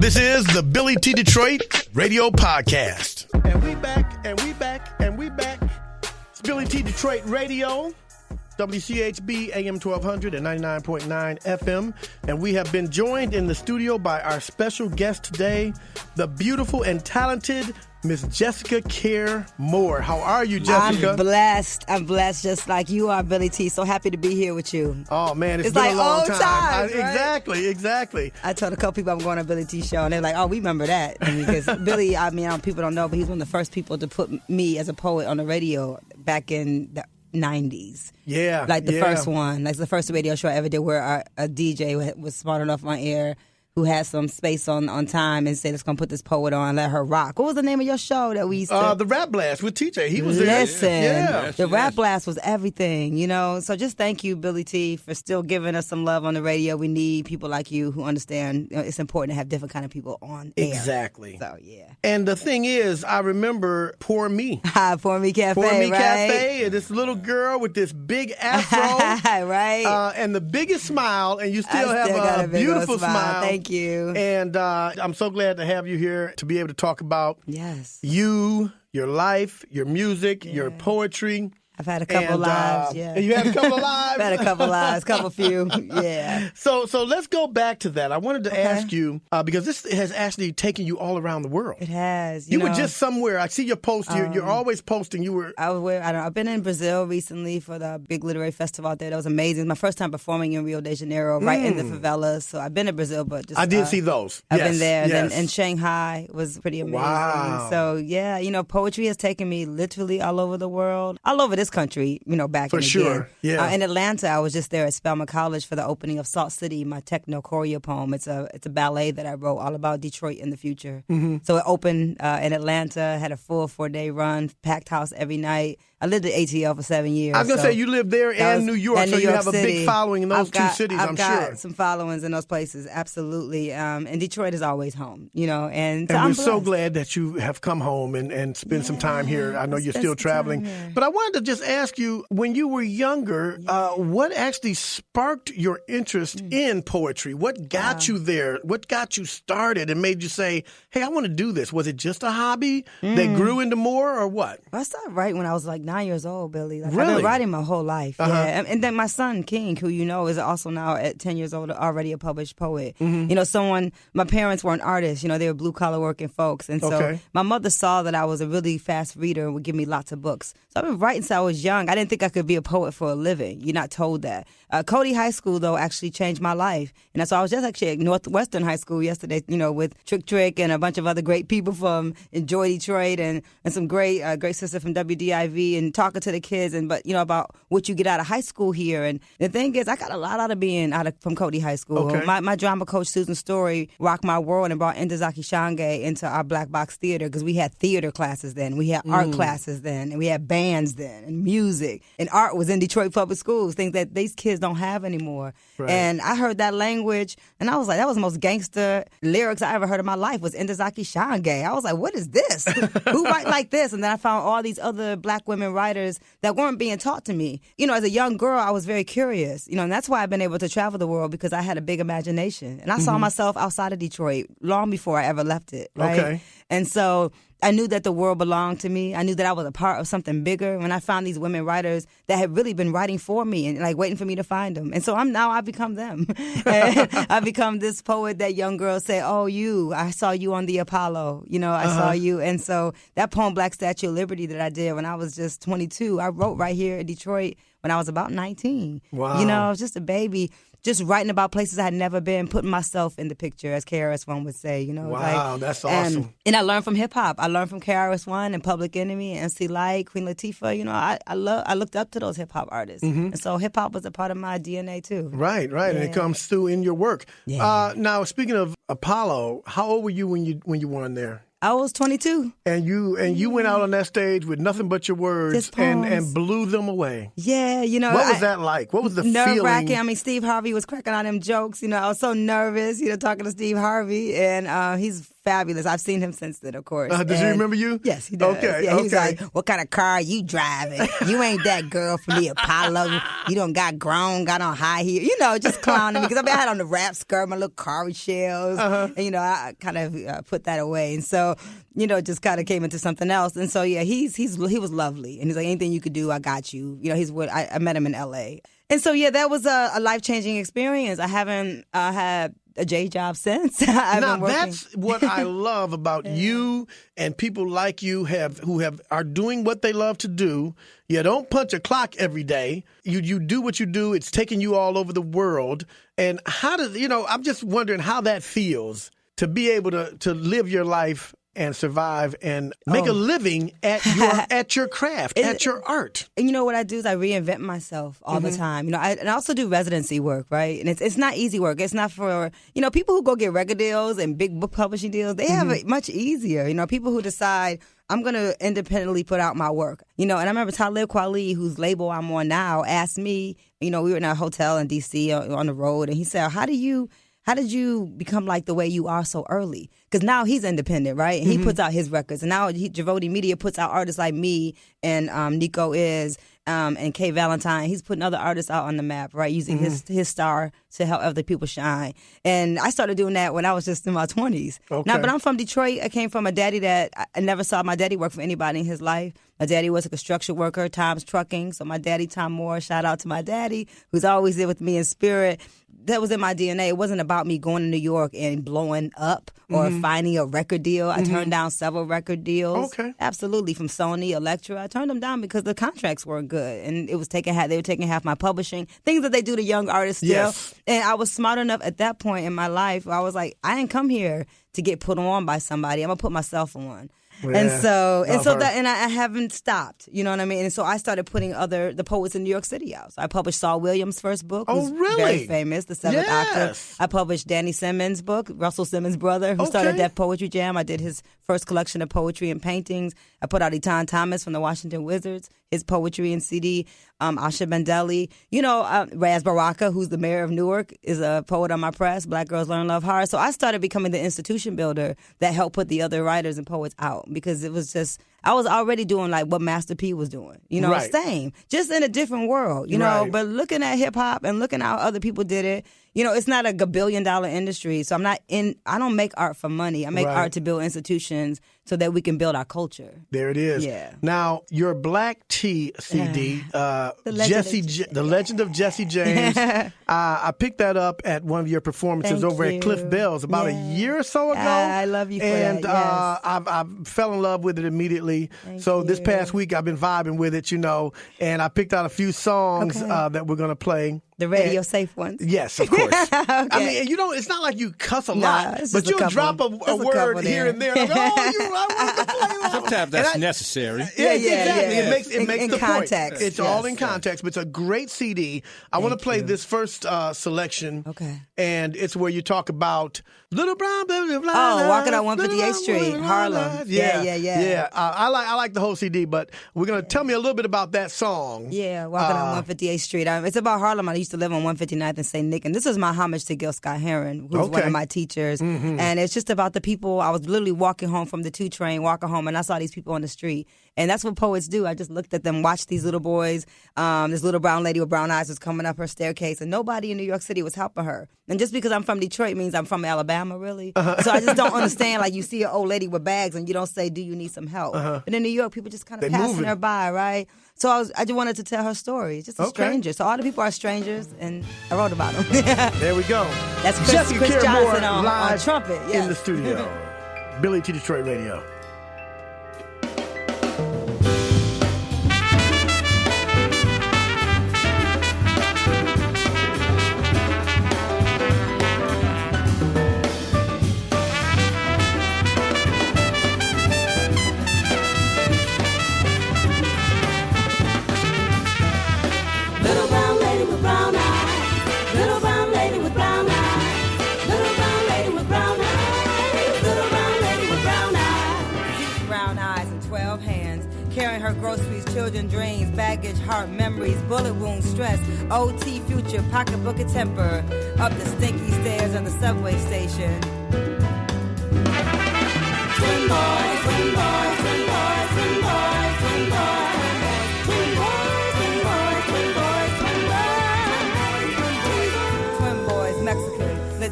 This is the Billy T. Detroit Radio Podcast. And we back. It's Billy T. Detroit Radio, WCHB AM 1200 and 99.9 FM. And we have been joined in the studio by our special guest today, the beautiful and talented Miss Jessica Care Moore. How are you, Jessica? I'm blessed just like you are, Billy T. So happy to be here with you. Oh, man, it's been like a long old time. times, right? Exactly. I told a couple people I'm going on a Billy T show, and they're like, oh, we remember that. Because Billy, people don't know, but he's one of the first people to put me as a poet on the radio back in the 90s. Yeah. Like the first one. Like the first radio show I ever did where a DJ was smart enough on air who had some space on time and said, let's going to put this poet on, let her rock. What was the name of your show that we used to... The Rap Blast with TJ. He was there. The Rap Blast was everything, you know? So just thank you, Billy T, for still giving us some love on the radio. We need people like you who understand it's important to have different kind of people on air. Exactly. So, yeah. And the thing is, I remember Pourme Pourme Cafe, Pourme right? Cafe, and this little girl with this big afro. Right. And the biggest smile, and you still have got a beautiful smile. Thank you. And I'm so glad to have you here to be able to talk about you, your life, your music, your poetry. I've had a couple lives, You had a couple of lives? I've had a couple lives, few, yeah. So let's go back to that. I wanted to ask you, because this has actually taken you all around the world. It has. You were just somewhere. I see your post. You're always posting. I've been in Brazil recently for the big literary festival out there. That was amazing. My first time performing in Rio de Janeiro, right in the favelas. So I've been to Brazil, but just... I did see those. I've been there. And Shanghai was pretty amazing. Wow. So, poetry has taken me literally all over the world. All over this country, back in the sure. day. Yeah. In Atlanta, I was just there at Spelman College for the opening of Salt City, my techno choreo poem. It's a ballet that I wrote all about Detroit in the future. Mm-hmm. So it opened in Atlanta, had a full 4-day run, packed house every night. I lived at ATL for 7 years. I was going to say, you lived there and New York, so you have a big following in those two cities, I'm sure. I've got some followings in those places, absolutely. And Detroit is always home, And we're blessed. so glad that you have come home and spent some time here. I know you're still traveling. But I wanted to just ask you, when you were younger, what actually sparked your interest in poetry? What got you there? What got you started and made you say, hey, I want to do this? Was it just a hobby that grew into more, or what? I started writing when I was like 9 years old, Billy. Really? I've been writing my whole life. Yeah. And then my son, King, who is also now at 10 years old, already a published poet. Mm-hmm. My parents weren't artists. They were blue-collar working folks. And so my mother saw that I was a really fast reader and would give me lots of books. So I've been writing since I was young. I didn't think I could be a poet for a living. You're not told that. Cody High School, though, actually changed my life. And so I was just actually at Northwestern High School yesterday, with Trick and a bunch of other great people from Enjoy Detroit and some great sister from WDIV and talking to the kids about what you get out of high school here. And the thing is, I got a lot out of being from Cody High School. Okay. My drama coach, Susan Story, rocked my world and brought Ndazaki Shange into our black box theater because we had theater classes then. We had art classes then. And we had bands then and music. And art was in Detroit public schools, things that these kids don't have anymore. Right. And I heard that language and I was like, that was the most gangster lyrics I ever heard in my life was Ndazaki Shange. I was like, what is this? Who write like this? And then I found all these other black women writers that weren't being taught to me. As a young girl, I was very curious, and that's why I've been able to travel the world because I had a big imagination. And I saw myself outside of Detroit long before I ever left it, right? Okay. And so I knew that the world belonged to me. I knew that I was a part of something bigger when I found these women writers that had really been writing for me and waiting for me to find them. And so I've become them. And I've become this poet that young girls say, oh, I saw you on the Apollo. I saw you. And so that poem, Black Statue of Liberty, that I did when I was just 22, I wrote right here in Detroit when I was about 19. Wow. I was just a baby. Just writing about places I had never been, putting myself in the picture, as KRS-One would say, Wow, that's awesome. And I learned from hip-hop. I learned from KRS-One and Public Enemy, MC Lyte, Queen Latifah. I looked up to those hip-hop artists. Mm-hmm. And so hip-hop was a part of my DNA, too. Right. Yeah. And it comes through in your work. Yeah. Now, speaking of Apollo, how old were you when you won there? I was 22. And you went out on that stage with nothing but your words and blew them away. Yeah, What was that like? What was the feeling? Nerve-wracking. I mean, Steve Harvey was cracking on them jokes. I was so nervous, talking to Steve Harvey. And he's fabulous. I've seen him since then, of course. Does he remember you? Yes, he does. Okay, yeah, he's okay. like, what kind of car are you driving? You ain't that girl from the Apollo. You done got grown, got on high heel. You know, just clowning me. Because I had on the wrap skirt, my little car shells. And, you know, I kind of put that away. And so, you know, just kind of came into something else. And so, yeah, he was lovely. And he's like, anything you could do, I got you. You know, I met him in L.A. And so, yeah, that was a life-changing experience. I haven't had a J job since. Now, that's what I love about you and people like you who are doing what they love to do. You don't punch a clock every day. You do what you do. It's taking you all over the world. And I'm just wondering how that feels to be able to live your life and survive and make a living at your craft, at your art. And you know what I do is I reinvent myself all the time. You know, I also do residency work, right? And it's not easy work. It's not for, you know, people who go get record deals and big book publishing deals. They have it much easier. You know, people who decide, I'm going to independently put out my work. You know, and I remember Talib Kweli, whose label I'm on now, asked me, you know, we were in a hotel in D.C. on the road, and he said, how did you become like the way you are so early? Because now he's independent, right? And he puts out his records. And now Javoti Media puts out artists like me and Nico Is and Kay Valentine. He's putting other artists out on the map, right? Using his star to help other people shine. And I started doing that when I was just in my 20s. Okay. Now, but I'm from Detroit. I came from a daddy that I never saw my daddy work for anybody in his life. My daddy was a construction worker, Tom's Trucking. So my daddy, Tom Moore, shout out to my daddy, who's always there with me in spirit. That was in my DNA. It wasn't about me going to New York and blowing up or finding a record deal. I turned down several record deals. Okay. Absolutely. From Sony, Elektra. I turned them down because the contracts weren't good. And they were taking half my publishing. Things that they do to young artists still. Yes. And I was smart enough at that point in my life. I was like, I didn't come here to get put on by somebody. I'm going to put myself on. Yeah, And I haven't stopped, you know what I mean? And so I started putting the poets in New York City out. So I published Saul Williams' first book, who's very famous, The Seventh Octave. I published Danny Simmons' book, Russell Simmons' brother, who started Def Poetry Jam. I did his first collection of poetry and paintings. I put out Etan Thomas from the Washington Wizards, his poetry and CD. Asha Bandeli, you know, Raz Baraka, who's the mayor of Newark, is a poet on my press. Black Girls Learn Love Hard. So I started becoming the institution builder that helped put the other writers and poets out, because it was just, I was already doing like what Master P was doing, you know, same, just in a different world, you know, but looking at hip hop and looking at how other people did it, you know, it's not a billion-dollar industry. So I don't make art for money. I make art to build institutions so that we can build our culture. There it is. Yeah. Now, your Black Tea CD, The Legend of Jesse James, I picked that up at one of your performances at Cliff Bell's about a year or so ago. I love you for that. And I fell in love with it immediately. This past week, I've been vibing with it, you know, and I picked out a few songs that we're going to play. The radio safe ones? Yes, of course. I mean, you know, it's not like you cuss a lot, but you'll drop a word here and there. Like, I want to play that. Sometimes that's necessary. Yeah, exactly. It makes in the context. point. It's all in context, but it's a great CD. I want to play this first selection. Okay. And it's where you talk about Little Brown Baby. Walking on 158th Street, Harlem. Yeah. I like the whole CD, but we're going to tell me a little bit about that song. Yeah, Walking on 158th Street. It's about Harlem. I used to live on 159th and St. Nick, and this is my homage to Gil Scott-Heron, who's one of my teachers. And it's just about the people. I was literally walking home from the 2 train, walking home, and I saw these people on the street. And that's what poets do. I just looked at them, watched these little boys. This little brown lady with brown eyes was coming up her staircase, and nobody in New York City was helping her. And just because I'm from Detroit means I'm from Alabama, really. So I just don't understand, like, you see an old lady with bags and you don't say, do you need some help? But in New York, people just kind of passing her by, right? So I just wanted to tell her story. It's just a stranger. So all the people are strangers, and I wrote about them. There we go. That's Chris Johnson on trumpet. In the studio. Billy T. Detroit Radio. Carrying her groceries, children dreams, baggage, heart, memories, bullet wounds, stress, OT, future, pocketbook of temper, up the stinky stairs of the subway station.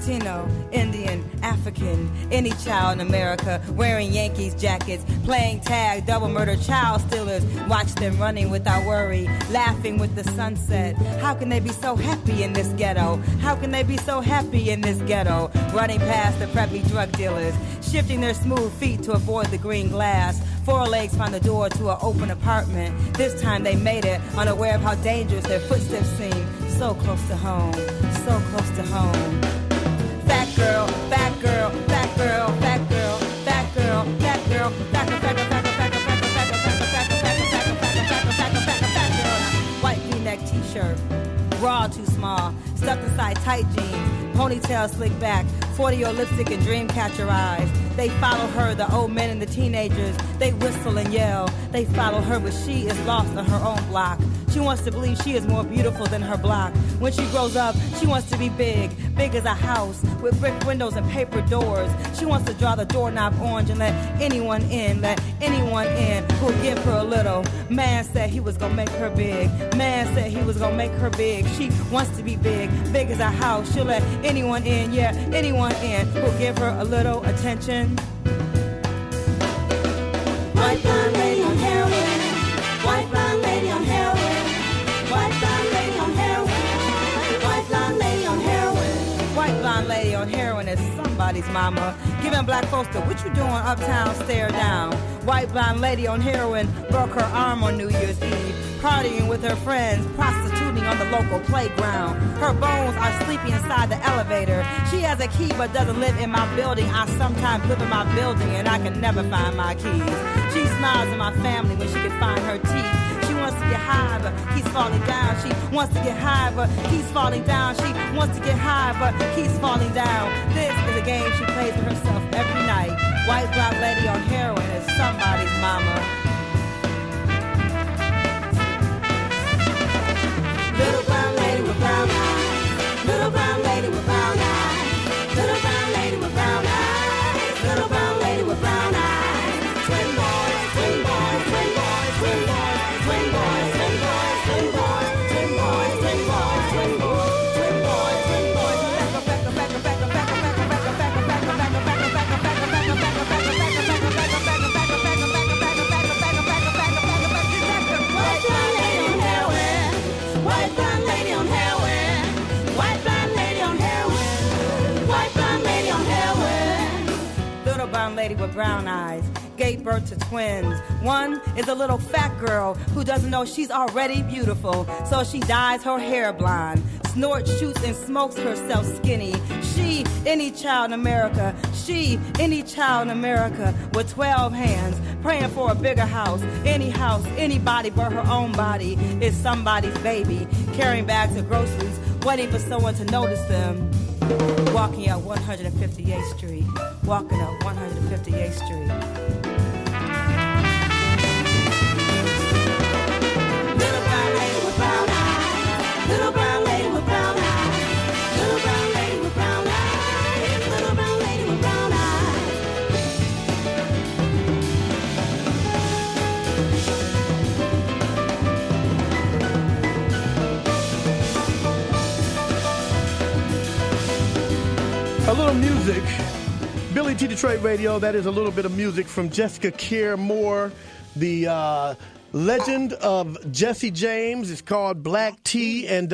Latino, Indian, African, any child in America wearing Yankees jackets, playing tag, double murder, child stealers. Watch them running without worry, laughing with the sunset. How can they be so happy in this ghetto? How can they be so happy in this ghetto? Running past the preppy drug dealers, shifting their smooth feet to avoid the green glass. Four legs found the door to an open apartment. This time they made it, unaware of how dangerous their footsteps seem. So close to home, so close to home. Fat girl, fat girl, fat girl, fat girl, fat girl, fat girl, fat girl, fat girl, fat girl, fat girl, fat girl, fat girl, fat girl, fat girl, fat girl, fat girl, fat girl, fat girl. White V-neck t-shirt, bra too small, stuffed inside tight jeans, ponytail slicked back, 40-year lipstick and dream catcher eyes. They follow her, the old men and the teenagers. They whistle and yell. They follow her, but she is lost on her own block. She wants to believe she is more beautiful than her block. When she grows up, she wants to be big, big as a house, with brick windows and paper doors. She wants to draw the doorknob orange and let anyone in who'll give her a little. Man said he was gonna make her big. Man said he was gonna make her big. She wants to be big, big as a house. She'll let anyone in, yeah, anyone in who'll give her a little attention. White blonde lady on heroin. White blonde lady on heroin. White blonde lady on heroin. White blonde lady on heroin. White blonde lady on heroin is somebody's mama. Giving black folks the what you doing uptown stare down. White blonde lady on heroin broke her arm on New Year's Eve. Partying with her friends, prostituting on the local playground. Her bones are sleeping inside the elevator. She has a key but doesn't live in my building. I sometimes live in my building and I can never find my keys. She smiles at my family when she can find her teeth. She wants to get high but keeps falling down. She wants to get high but keeps falling down. She wants to get high but keeps falling down. This is a game she plays with herself every night. White blonde lady on heroin is somebody's mama. Little brown lady with brown eyes. Little brown lady with brown eyes. Little brown lady with brown eyes. Little brown lady with brown eyes. Twin boys, twin boys, twin boys, twin boys, twin boys, twin boys, twin boys, twin boys, twin boys, twin boys, twin boys, twin boys. White blonde lady on heroin. White blonde lady on heroin. White blonde lady on heroin. White blonde lady on heroin. Little brown lady with brown eyes gave birth to twins. One is a little fat girl who doesn't know she's already beautiful, so she dyes her hair blonde, snorts, shoots, and smokes herself skinny. She, any child in America, she, any child in America, with 12 hands, praying for a bigger house, anybody but her own body, is somebody's baby, carrying bags of groceries, waiting for someone to notice them. Walking up 158th Street, walking up 158th Street. Little brown lady with brown eyes. Little brown lady with brown eyes. Little brown lady with brown eyes. Little brown lady with brown eyes. A little music. Billy T. Detroit Radio, that is a little bit of music from Jessica Care Moore, the legend of Jesse James. It's called Black Tea, and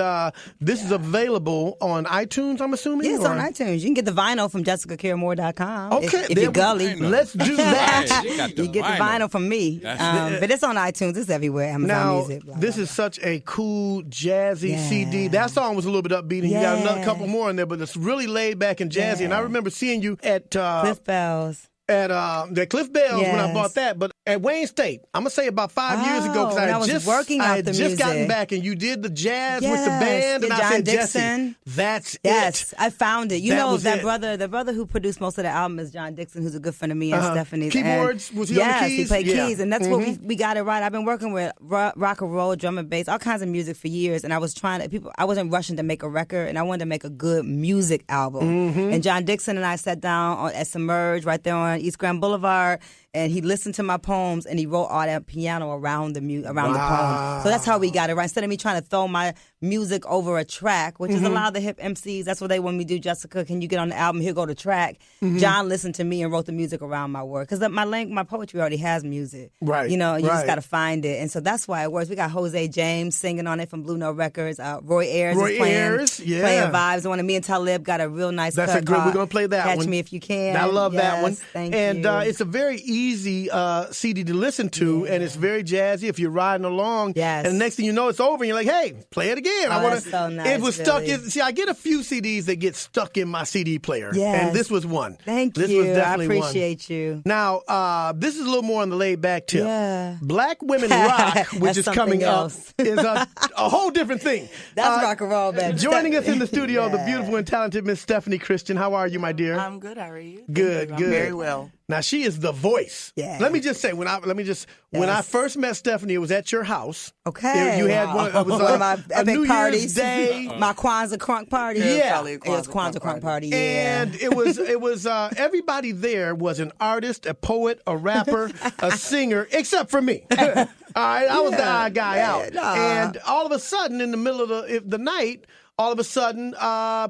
this is available on iTunes, I'm assuming? Yes, on iTunes. You can get the vinyl from JessicaCareMoore.com. Okay. If you're gully. Let's do that. You get the vinyl from me. But it's on iTunes. It's everywhere. Amazon Now, Music. Blah, this blah, is such a cool, jazzy CD. That song was a little bit upbeat, and you got another couple more in there, but it's really laid back and jazzy. And I remember seeing you at Cliff Bells. At the Cliff Bells when I bought that, but at Wayne State, I'm gonna say about 5 years ago because I had just gotten back, and you did the jazz with the band, and I said, Dixon. Jesse, that's it. Yes, I found it. You That know was that it. brother, the brother who produced most of the album is John Dixon, who's a good friend of me and Stephanie's. Keyboards? Was he on the keys? Yes, he played Yeah. keys, and that's what we got it right. I've been working with rock and roll, drum and bass, all kinds of music for years, and I was I wasn't rushing to make a record, and I wanted to make a good music album. And John Dixon and I sat down at Submerge right there on East Grand Boulevard. and he listened to my poems, and he wrote all that piano around the poem. So that's how we got it right. Instead of me trying to throw my music over a track, which is a lot of the hip MCs, that's what they want me to do. Jessica, can you get on the album? He'll go to track. John listened to me and wrote the music around my work. Because my poetry already has music. Right. You know, you just got to find it. And so that's why it works. We got Jose James singing on it from Blue Note Records. Roy Ayers is playing vibes on it. Me and Talib got a real nice cut. That's a good, we're going to play that Catch one. Me If You Can. I love that one. Thank and you. It's a very easy CD to listen to, and it's very jazzy if you're riding along. Yes. And the next thing you know, it's over, and you're like, hey, play it again. That's so nice, it was stuck Billy. in, see, I get a few CDs that get stuck in my CD player. Yes. And this was one. Thank this you. Was definitely I appreciate you. Now, this is a little more on the laid back tip. Yeah. Black Women Rock, which is coming else. up, is a whole different thing. That's rock and roll, baby. Joining us in the studio, the beautiful and talented Miss Stephanie Christian. How are you, my dear? I'm good. How are you? Good, I'm good. very well. Now she is the voice. Yeah. Let me just say when I first met Stephanie, it was at your house. Okay. You had one. It was one of my a epic New parties. Year's Day. My Kwanzaa crunk party. Yeah. Probably a It was Kwanzaa crunk party. Yeah. And it was everybody there was an artist, a poet, a rapper, a singer, except for me. All right, I was the odd guy out. And all of a sudden, in the middle of the night, all of a sudden,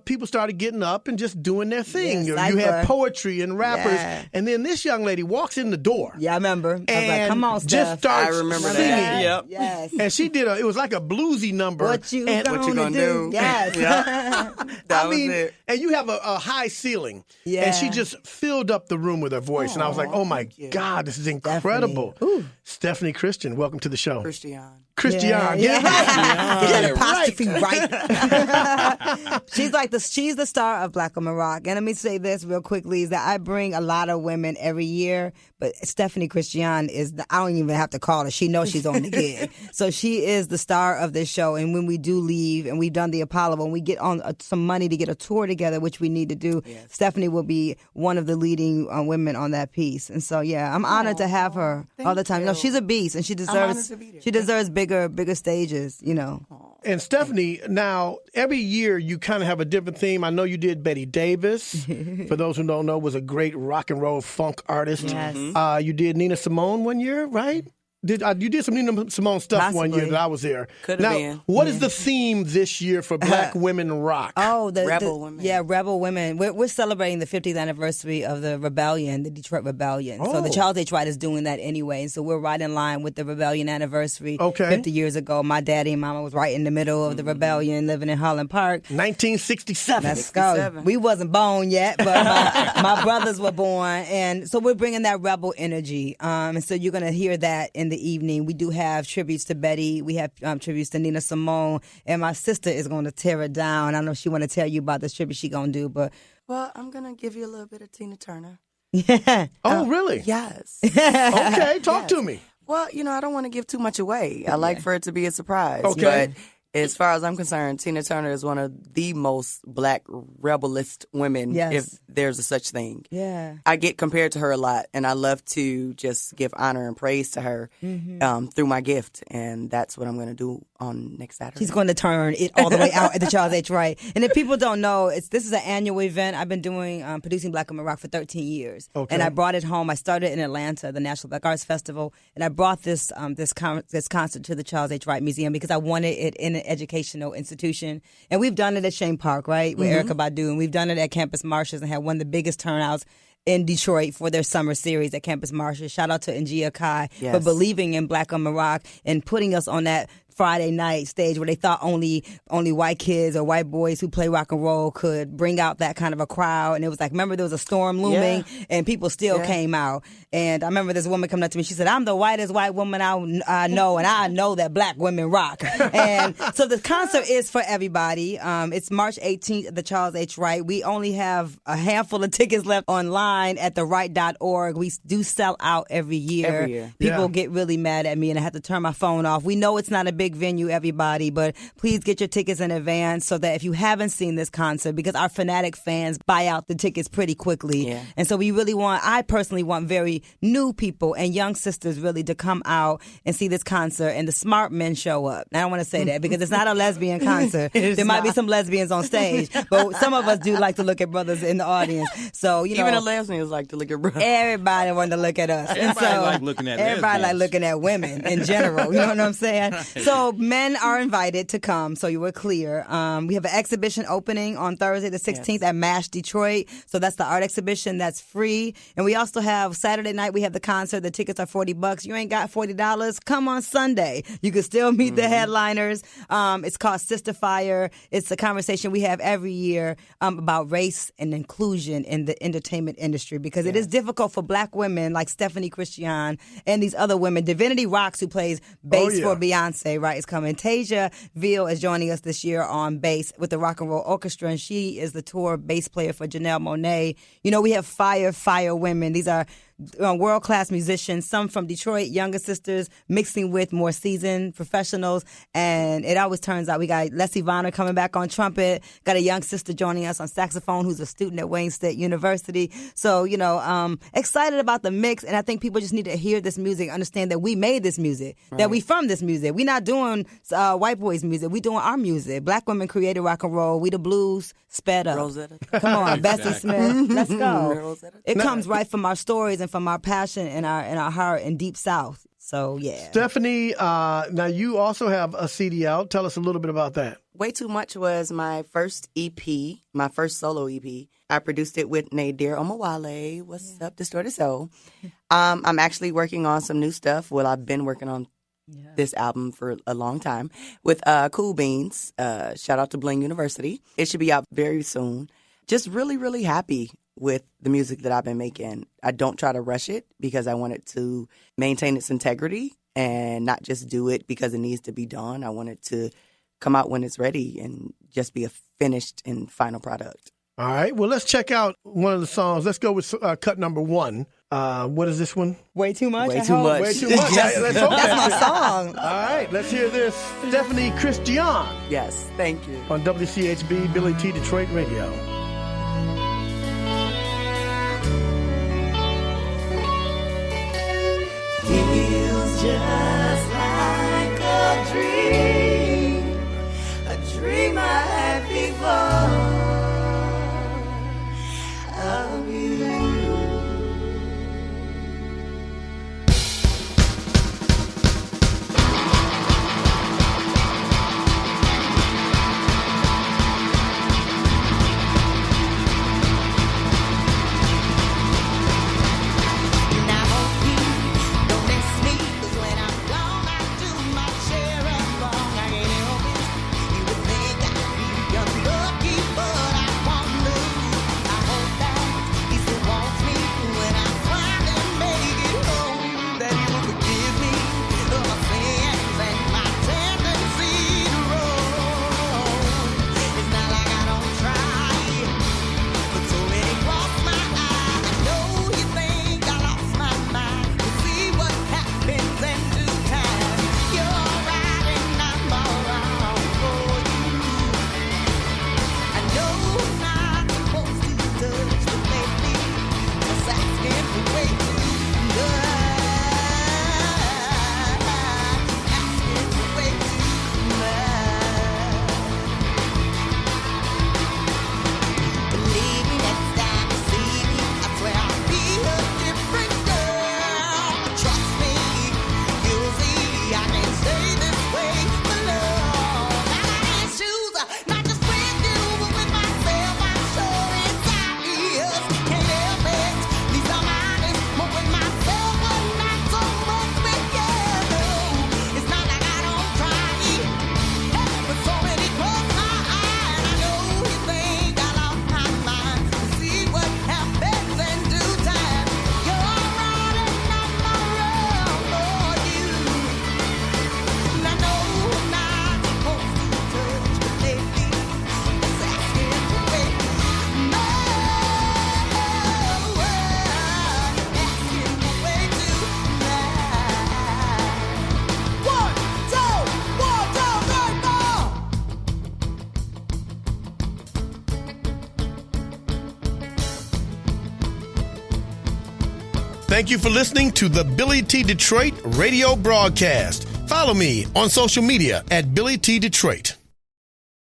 people started getting up and just doing their thing. Yes, you had cipher. poetry and rappers. Yeah. And then this young lady walks in the door. Yeah, I remember. I was And like, come on, just Steph. starts I remember singing. that. Yep. Yes. And she did it was like a bluesy number. What you and, gonna do? Yes. That I was mean, it. and you have a high ceiling. Yeah. And she just filled up the room with her voice. and I was like, oh my God, this is incredible. Stephanie Christian, welcome to the show. Christian. Christian. Yeah. Get it right. Get Get that it apostrophe right. right. She's the star of Black Women Rock. And let me say this real quickly is that I bring a lot of women every year, but Stephanie Christian I don't even have to call her. She knows she's on the gig. So she is the star of this show. And when we do leave and we've done the Apollo, when we get on some money to get a tour together, which we need to do, Stephanie will be one of the leading women on that piece. And so, yeah, I'm honored to have her all the time. you. No, she's a beast, and she deserves bigger stages, you know. And Stephanie, now, every year you kind of have a different theme. I know you did Betty Davis. For those who don't know, was a great rock and roll funk artist. Yes. You did Nina Simone one year, right? You did some Nina Simone stuff one year that I was there. Could have now, been. what is the theme this year for Black Women Rock? Oh, Rebel women. Yeah, Rebel Women. We're celebrating the 50th anniversary of the rebellion, the Detroit Rebellion. So the Charles H. Wright is doing that anyway. And so we're right in line with the rebellion anniversary. 50 years ago, my daddy and mama was right in the middle of the rebellion, living in Holland Park. 1967. Let's go. We wasn't born yet, but my brothers were born. And so we're bringing that rebel energy. And so you're going to hear that in the evening. We do have tributes to Betty. We have tributes to Nina Simone. And my sister is going to tear it down. I know she want to tell you about this tribute she going to do, but... Well, I'm going to give you a little bit of Tina Turner. Yeah. Oh, really? Yes. Okay, talk to me. Well, I don't want to give too much away. I like for it to be a surprise. Okay. But as far as I'm concerned, Tina Turner is one of the most black rebelist women, if there's a such thing. Yeah. I get compared to her a lot, and I love to just give honor and praise to her through my gift, and that's what I'm going to do on next Saturday. She's going to turn it all the way out at the Charles H. Wright. And if people don't know, this is an annual event. I've been doing producing Black Women Rock for 13 years. Okay. And I brought it home. I started in Atlanta, the National Black Arts Festival, and I brought this concert to the Charles H. Wright Museum because I wanted it in an educational institution. And we've done it at Shane Park, right, with Erykah Badu, and we've done it at Campus Martials and had one of the biggest turnouts in Detroit for their summer series at Campus Martials. Shout out to Njia Kai for believing in Black Women Rock and putting us on that Friday night stage where they thought only white kids or white boys who play rock and roll could bring out that kind of a crowd. And it was like, remember there was a storm looming and people still came out. And I remember this woman coming up to me. She said, I'm the whitest white woman I know, and I know that Black women rock. And so the concert is for everybody. It's March 18th at the Charles H. Wright. We only have a handful of tickets left online at thewright.org. We do sell out every year. Every year. People get really mad at me and I have to turn my phone off. We know it's not a big big venue, everybody, but please get your tickets in advance so that if you haven't seen this concert, because our fanatic fans buy out the tickets pretty quickly. Yeah. And so I personally want very new people and young sisters really to come out and see this concert, and the smart men show up. I don't want to say that because it's not a lesbian concert. There might be some lesbians on stage, but some of us do like to look at brothers in the audience. So, you know. Even the lesbians like to look at brothers. Everybody wanted to look at us. Everybody like looking at everybody like lesbians. looking at women in general. You know what I'm saying? So men are invited to come, so you were clear. We have an exhibition opening on Thursday the 16th at MASH Detroit. So that's the art exhibition that's free. And we also have Saturday night, we have the concert. The tickets are $40. You ain't got $40. Come on Sunday. You can still meet the headliners. It's called Sister Fire. It's a conversation we have every year about race and inclusion in the entertainment industry, because it is difficult for black women like Stephanie Christian and these other women. Divinity Rocks, who plays bass for Beyonce, right, is coming. Tasia Veal is joining us this year on bass with the Rock and Roll Orchestra, and she is the tour bass player for Janelle Monáe. You know, we have fire women. These are world-class musicians, some from Detroit, younger sisters, mixing with more seasoned professionals. And it always turns out we got Leslie Vonner coming back on trumpet, got a young sister joining us on saxophone who's a student at Wayne State University. So, you know, excited about the mix. And I think people just need to hear this music, understand that we made this music, that we from this music. We're not doing white boys' music. We doing our music. Black women created rock and roll. We the blues sped up. Rosetta. Come on, Bessie Smith. Let's go. Rosetta. It comes right from our stories and from our passion and our heart in Deep South. So, yeah. Stephanie, now you also have a CD out. Tell us a little bit about that. Way Too Much was my first EP, my first solo EP. I produced it with Nadir Omawale. What's up, Distorted Soul? I'm actually working on some new stuff. Well, I've been working on this album for a long time with Cool Beans. Shout out to Bling University. It should be out very soon. Just really, really happy with the music that I've been making. I don't try to rush it because I want it to maintain its integrity and not just do it because it needs to be done. I want it to come out when it's ready and just be a finished and final product. All right. Well, let's check out one of the songs. Let's go with cut number one. What is this one? Way Too Much? Way Too Much. Way Too Much. Let's hope That's my song. All right. Let's hear this. Stephanie Christian Yes, thank you. on WCHB Billy T Detroit Radio. Feels just like a dream I had before of you. And I hope you don't miss me, 'cause when I'm Thank you for listening to the Billy T. Detroit radio broadcast. Follow me on social media at Billy T. Detroit.